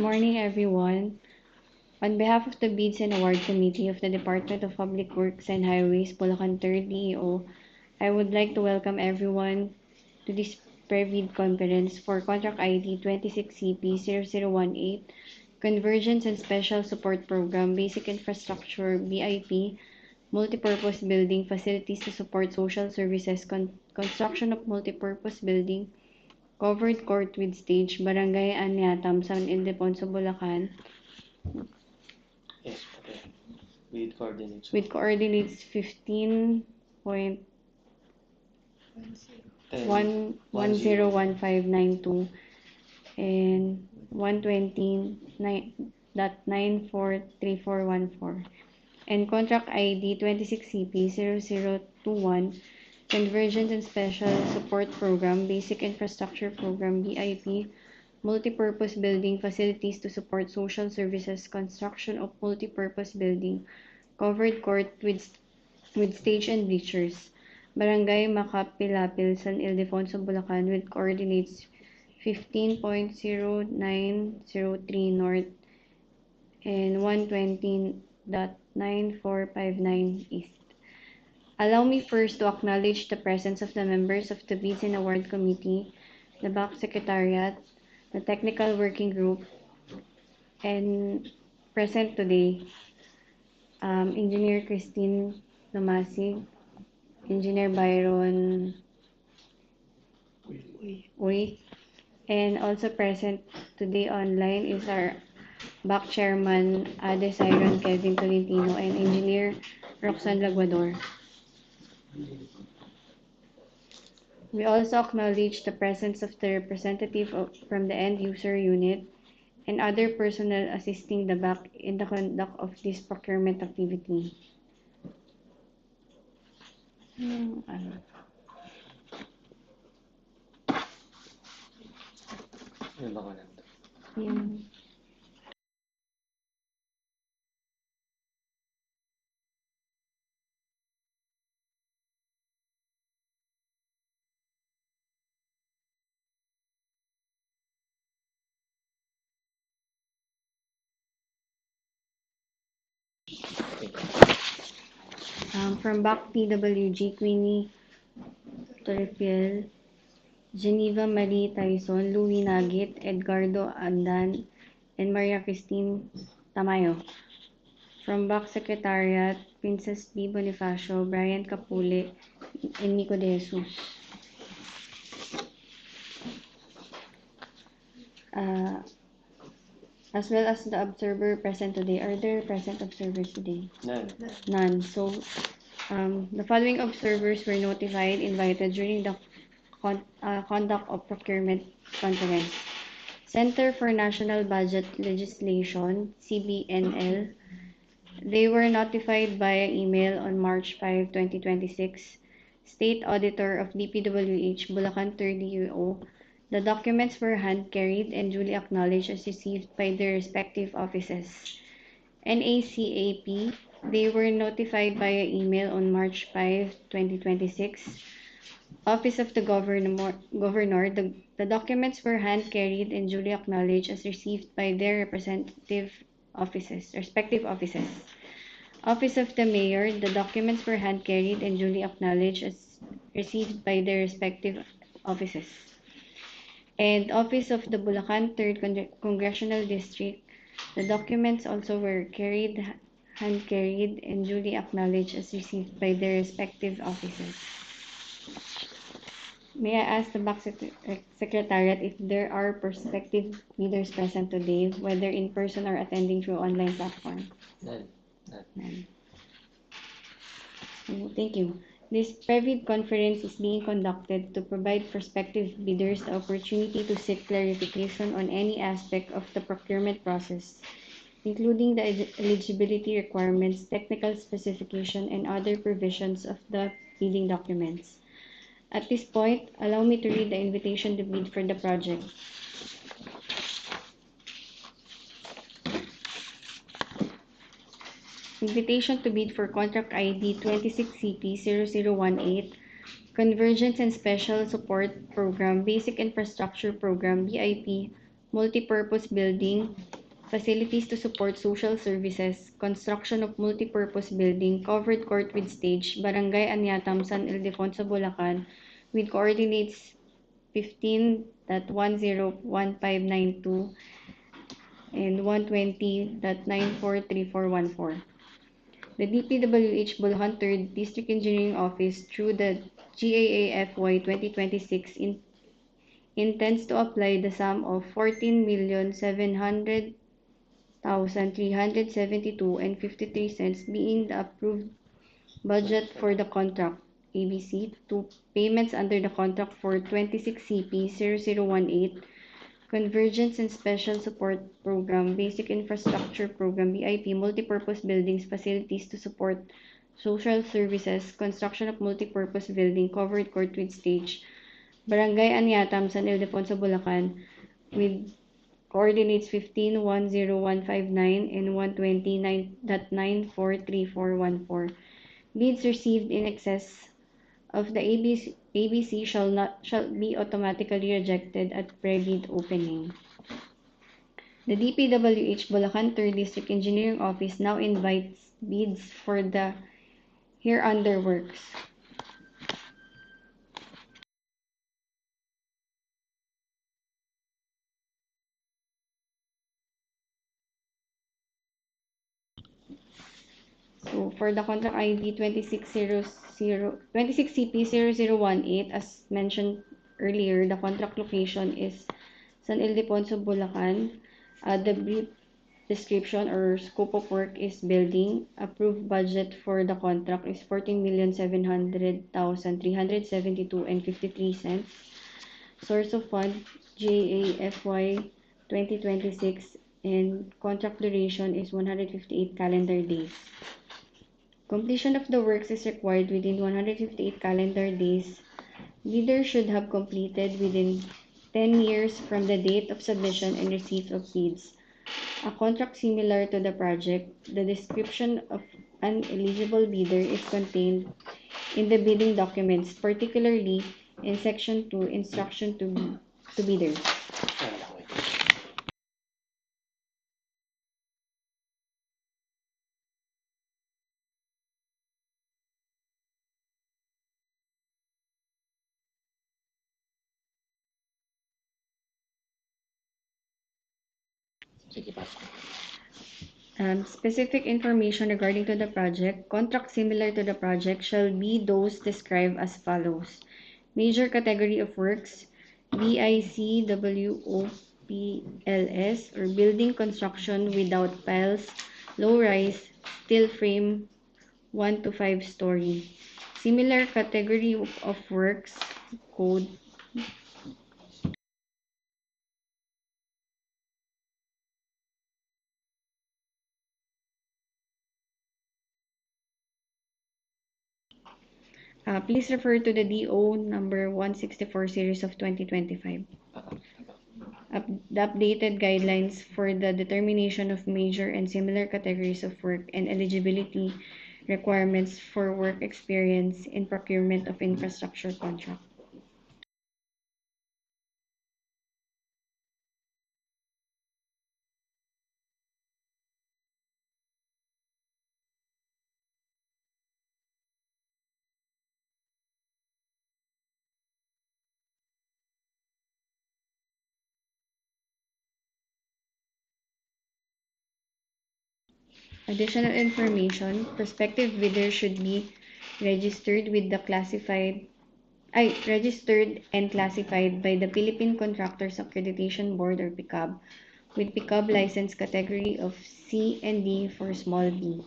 morning, everyone. On behalf of the Bids and Award Committee of the Department of Public Works and Highways, Bulacan 3rd DEO, I would like to welcome everyone to this pre-bid conference for Contract ID 26CP0018, Convergence and Special Support Program, Basic Infrastructure, BIP, Multipurpose Building, Facilities to Support Social Services, Construction of Multipurpose Building, Covered Court with Stage, Barangay Anyatam, San Ildefonso, Bulacan, Yes, okay. With coordinates. with coordinates 15.1101592 and 120.943414, and contract ID 26CP0021, Convergence and Special Support Program, Basic Infrastructure Program, BIP, Multipurpose Building, Facilities to Support Social Services, Construction of Multipurpose Building, Covered Court with Stage and Bleachers, Barangay Makapilapil, San Ildefonso, Bulacan, with coordinates 15.0903 North and 120.9459 East. Allow me first to acknowledge the presence of the members of the Bids and Award Committee, the BAC Secretariat, the Technical Working Group, and present today, Engineer Christine Lumasig, Engineer Byron Uy, and also present today online is our BAC Chairman Ade Siron Kevin Tolentino and Engineer Roxanne Laguador. We also acknowledge the presence of the representative from the end user unit and other personnel assisting the BAC in the conduct of this procurement activity. Yun ba ko lang? Yung from BAC PWG, Queenie Torrefiel, Geneva Marie Tyson, Louie Nagit, Edgardo Andan, and Maria Christine Tamayo. From BAC Secretariat, Princess B. Bonifacio, Brian Capule, and Nico De Jesus. As well as the observer present today. Are there present observers today? None. None. So, the following observers were notified, invited during the conduct of procurement conference. Center for National Budget Legislation, CBNL. They were notified via email on March 5, 2026. State Auditor of DPWH Bulacan 3rd DEO. The documents were hand-carried and duly acknowledged as received by their respective offices. NACAP. They were notified via email on March 5, 2026. Office of the Governor. The documents were hand-carried and duly acknowledged as received by their respective offices. Office of the Mayor. The documents were hand-carried and duly acknowledged as received by their respective offices. And Office of the Bulacan 3rd Congressional District. The documents also were hand-carried, and duly acknowledged as received by their respective offices. May I ask the BAC Secretariat if there are prospective bidders present today, whether in person or attending through online platform? None. None. Thank you. This pre-bid conference is being conducted to provide prospective bidders the opportunity to seek clarification on any aspect of the procurement process, including the eligibility requirements, technical specification, and other provisions of the bidding documents. At this point, allow me to read the invitation to bid for the project. Invitation to bid for contract ID 26CP0018, Convergence and Special Support Program, Basic Infrastructure Program, BIP, Multipurpose Building, facilities to support social services, construction of multipurpose building, covered court with stage, Barangay Anyatam, San Ildefonso, Bulacan, with coordinates 15.101592 and 120.943414. The DPWH Bulacan 3rd District Engineering Office through the GAAFY 2026 intends to apply the sum of 14,700,372 and 53 cents being the approved budget for the contract ABC to payments under the contract for 26 CP 0018 Convergence and Special Support Program, Basic Infrastructure Program, BIP, Multipurpose Buildings, Facilities to Support Social Services, Construction of Multipurpose Building, Covered Court with Stage, Barangay Anyatam, San Ildefonso, Bulacan, with coordinates 15.10159 and 129.943414. Bids received in excess of the ABC shall be automatically rejected at pre-bid opening. The DPWH Bulacan 3rd District Engineering Office now invites bids for the hereunder works. So for the contract ID 26CP0018, as mentioned earlier, the contract location is San Ildefonso, Bulacan. The brief description or scope of work is building. Approved budget for the contract is 14,700,372 and 53 cents. Source of fund GAFY 2026 and contract duration is 158 calendar days. Completion of the works is required within 158 calendar days. Bidder should have completed within 10 years from the date of submission and receipt of bids. A contract similar to the project, the description of an eligible bidder is contained in the bidding documents, particularly in Section 2, Instruction to Bidders. Specific information regarding to the project. Contracts similar to the project shall be those described as follows. Major category of works, BICWOPLS, or building construction without piles, low-rise, steel frame, 1 to 5 story. Similar category of works, code please refer to the DO number 164 series of 2025. The updated guidelines for the determination of major and similar categories of work and eligibility requirements for work experience in procurement of infrastructure contract. Additional information, prospective bidders should be registered with the registered and classified by the Philippine Contractors Accreditation Board or PICAB with PICAB license category of C and D for small b.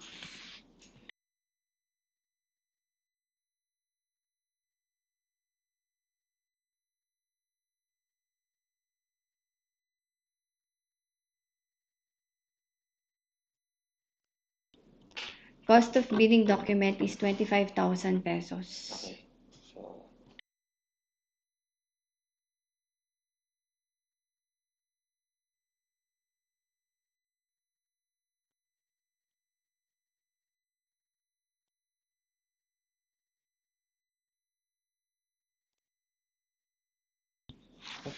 Cost of bidding document is 25,000 pesos. Okay.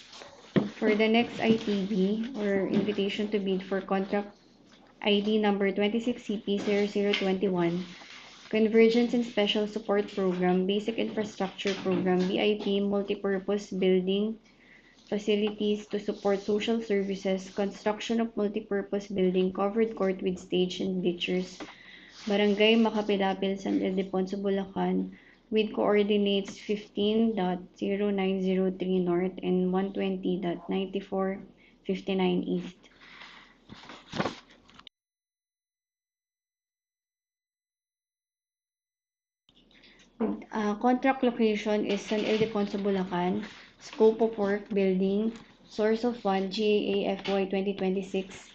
So, for the next ITB or invitation to bid for contract ID number 26CP0021, Convergence and Special Support Program, Basic Infrastructure Program, BIP, Multipurpose Building Facilities to support social services, construction of multipurpose building, covered court with stage and bleachers, Barangay Makapilapil, San Ildefonso, Bulacan, with coordinates 15.0903 North and 120.9459 East. Contract location is San Ildefonso, Bulacan. Scope of work, building. Source of fund, GAA FY 2026.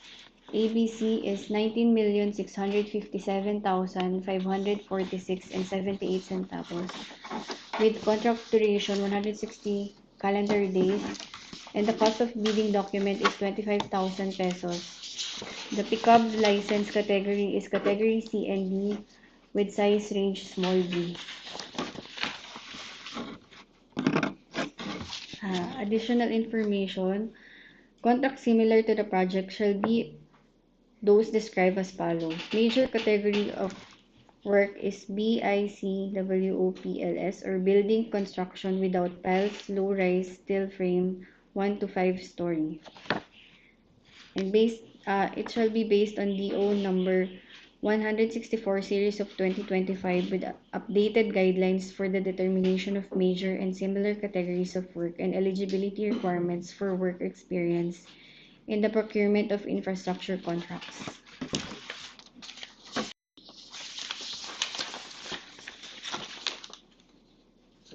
ABC is 19,657,546 and 78 centavos. With contract duration 160 calendar days. And the cost of bidding document is 25,000 pesos. The pickup license category is category C and D with size range small b. Additional information. Contracts similar to the project shall be those described as follows. Major category of work is BICWOPLS or building construction without piles, low-rise steel frame, 1 to 5 story. And it shall be based on DO number 164 series of 2025 with updated guidelines for the determination of major and similar categories of work and eligibility requirements for work experience in the procurement of infrastructure contracts.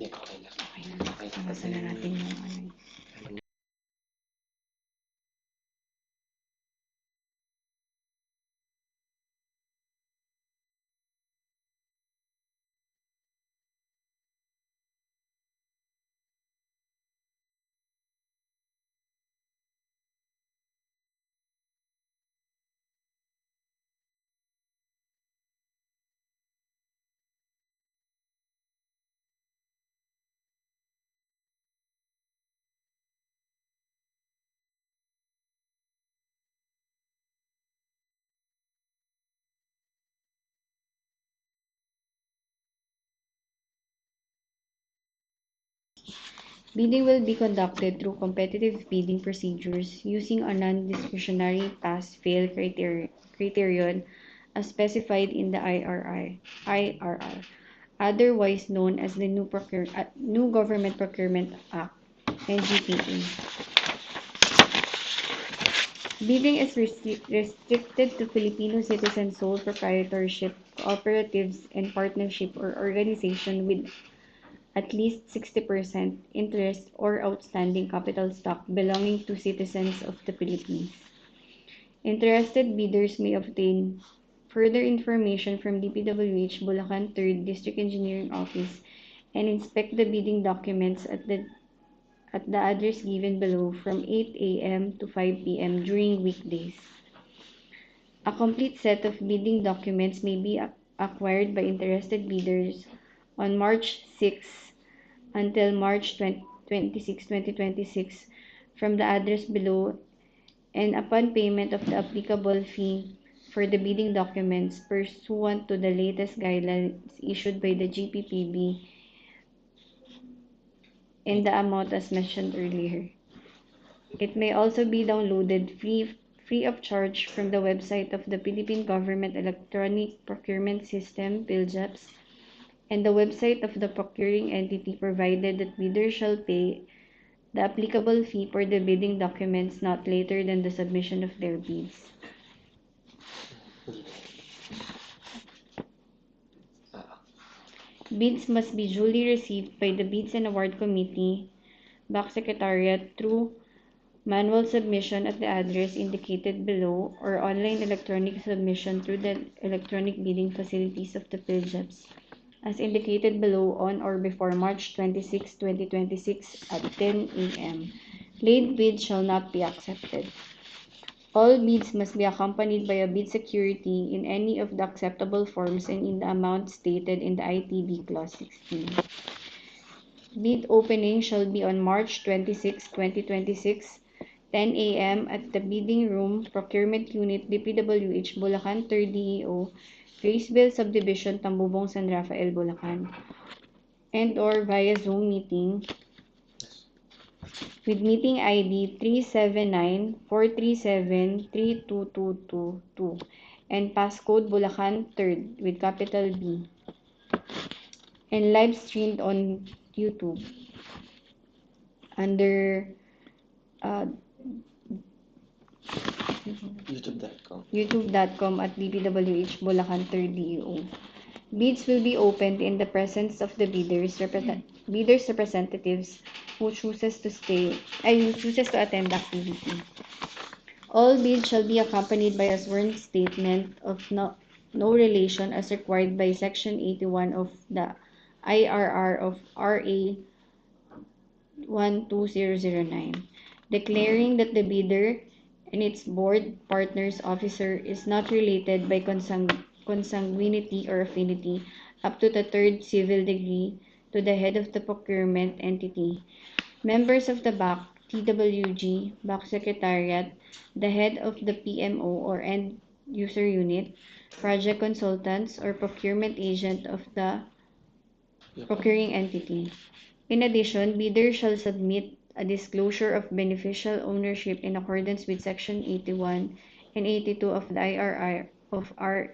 Okay na. Nabasa na natin yung ano. Bidding will be conducted through competitive bidding procedures using a non-discretionary pass-fail criterion as specified in the IRR, otherwise known as the New Government Procurement Act, NGPA. Bidding is restricted to Filipino citizen sole proprietorship, cooperatives, and partnership or organization with at least 60% interest or outstanding capital stock belonging to citizens of the Philippines. Interested bidders may obtain further information from DPWH Bulacan 3rd District Engineering Office and inspect the bidding documents at the address given below from 8 a.m. to 5 p.m. during weekdays. A complete set of bidding documents may be acquired by interested bidders on March 6 until March 26, 2026 from the address below and upon payment of the applicable fee for the bidding documents pursuant to the latest guidelines issued by the GPPB in the amount as mentioned earlier. It may also be downloaded free of charge from the website of the Philippine Government Electronic Procurement System, PhilJEPS, and the website of the procuring entity provided that bidders shall pay the applicable fee for the bidding documents not later than the submission of their bids. Bids must be duly received by the Bids and Award Committee, BAC Secretariat through manual submission at the address indicated below or online electronic submission through the electronic bidding facilities of the PhilJEPS as indicated below on or before March 26, 2026 at 10 a.m. Late bids shall not be accepted. All bids must be accompanied by a bid security in any of the acceptable forms and in the amount stated in the ITB Clause 16. Bid opening shall be on March 26, 2026 10 a.m. at the Bidding Room, Procurement Unit, DPWH Bulacan, 3rd DEO, Graceville Subdivision, Tambubong, San Rafael, Bulacan, and or via Zoom meeting with meeting ID 379-437-32222 and passcode Bulacan 3rd with capital B, and live streamed on YouTube under youtube.com at DPWH Bulacan 3rd DEO. Bids will be opened in the presence of the bidders representatives who chooses to attend the activity. All bids shall be accompanied by a sworn statement of no relation as required by Section 81 of the IRR of RA 12009, declaring that the bidder and its board partners officer is not related by consanguinity or affinity up to the third civil degree to the head of the procurement entity, members of the BAC, TWG, BAC Secretariat, the head of the PMO or end user unit, project consultants, or procurement agent of the procuring entity. In addition, bidders shall submit a disclosure of beneficial ownership in accordance with Section 81 and 82 of the IRR of RA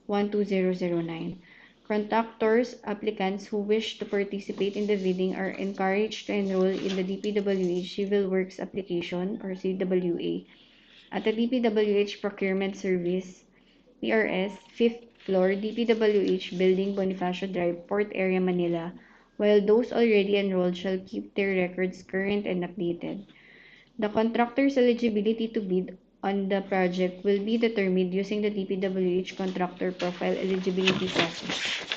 12009. Contractors, applicants who wish to participate in the bidding are encouraged to enroll in the DPWH Civil Works Application or CWA at the DPWH Procurement Service, PRS, 5th floor, DPWH Building, Bonifacio Drive, Port Area, Manila, while those already enrolled shall keep their records current and updated. The contractor's eligibility to bid on the project will be determined using the DPWH contractor profile eligibility process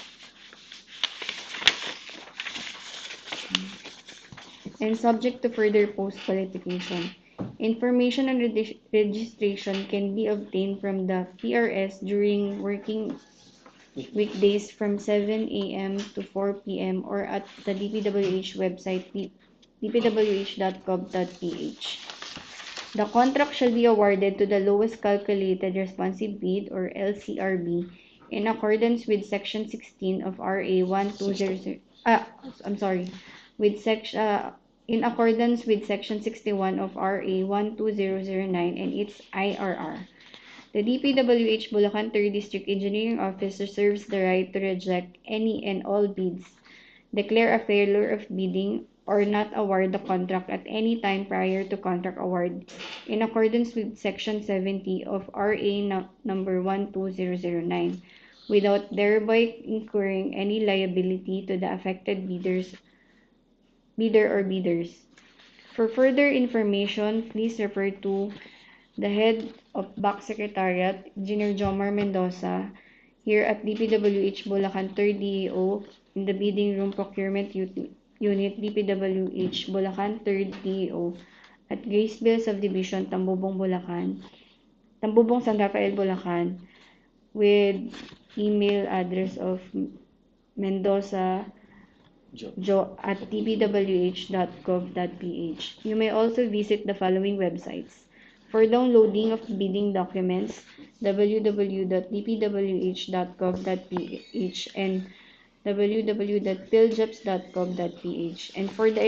and subject to further post-qualification. Information on registration can be obtained from the PRS during working weekdays from 7 a.m. to 4 p.m. or at the DPWH website dpwh.gov.ph. The contract shall be awarded to the lowest calculated responsive bid or LCRB in accordance with Section 16 of RA 1200. In accordance with Section 61 of RA 12009 and its IRR. The DPWH Bulacan 3rd District Engineering Office reserves the right to reject any and all bids, declare a failure of bidding, or not award the contract at any time prior to contract award in accordance with Section 70 of RA number 12009 without thereby incurring any liability to the affected bidder or bidders. For further information, please refer to the head of BAC Secretariat, Engineer Jomar Mendoza, here at DPWH Bulacan 3rd DEO in the Bidding Room Procurement Unit, DPWH Bulacan 3rd DEO at Graceville Subdivision, Tambubong, San Rafael, Bulacan, with email address of Mendoza at dpwh.gov.ph. You may also visit the following websites. For downloading of bidding documents, www.dpwh.gov.ph and www.piljops.gov.ph. And for the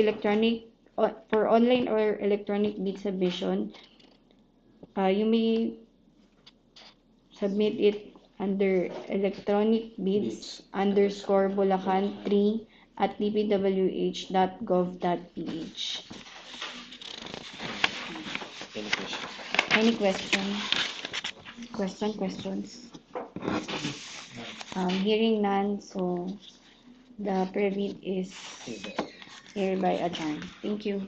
online or electronic bid submission, you may submit it under electronic bids underscore Bulacan 3 at dpwh.gov.ph. Any questions? Hearing none, so the pre-bid is hereby adjourned. Thank you.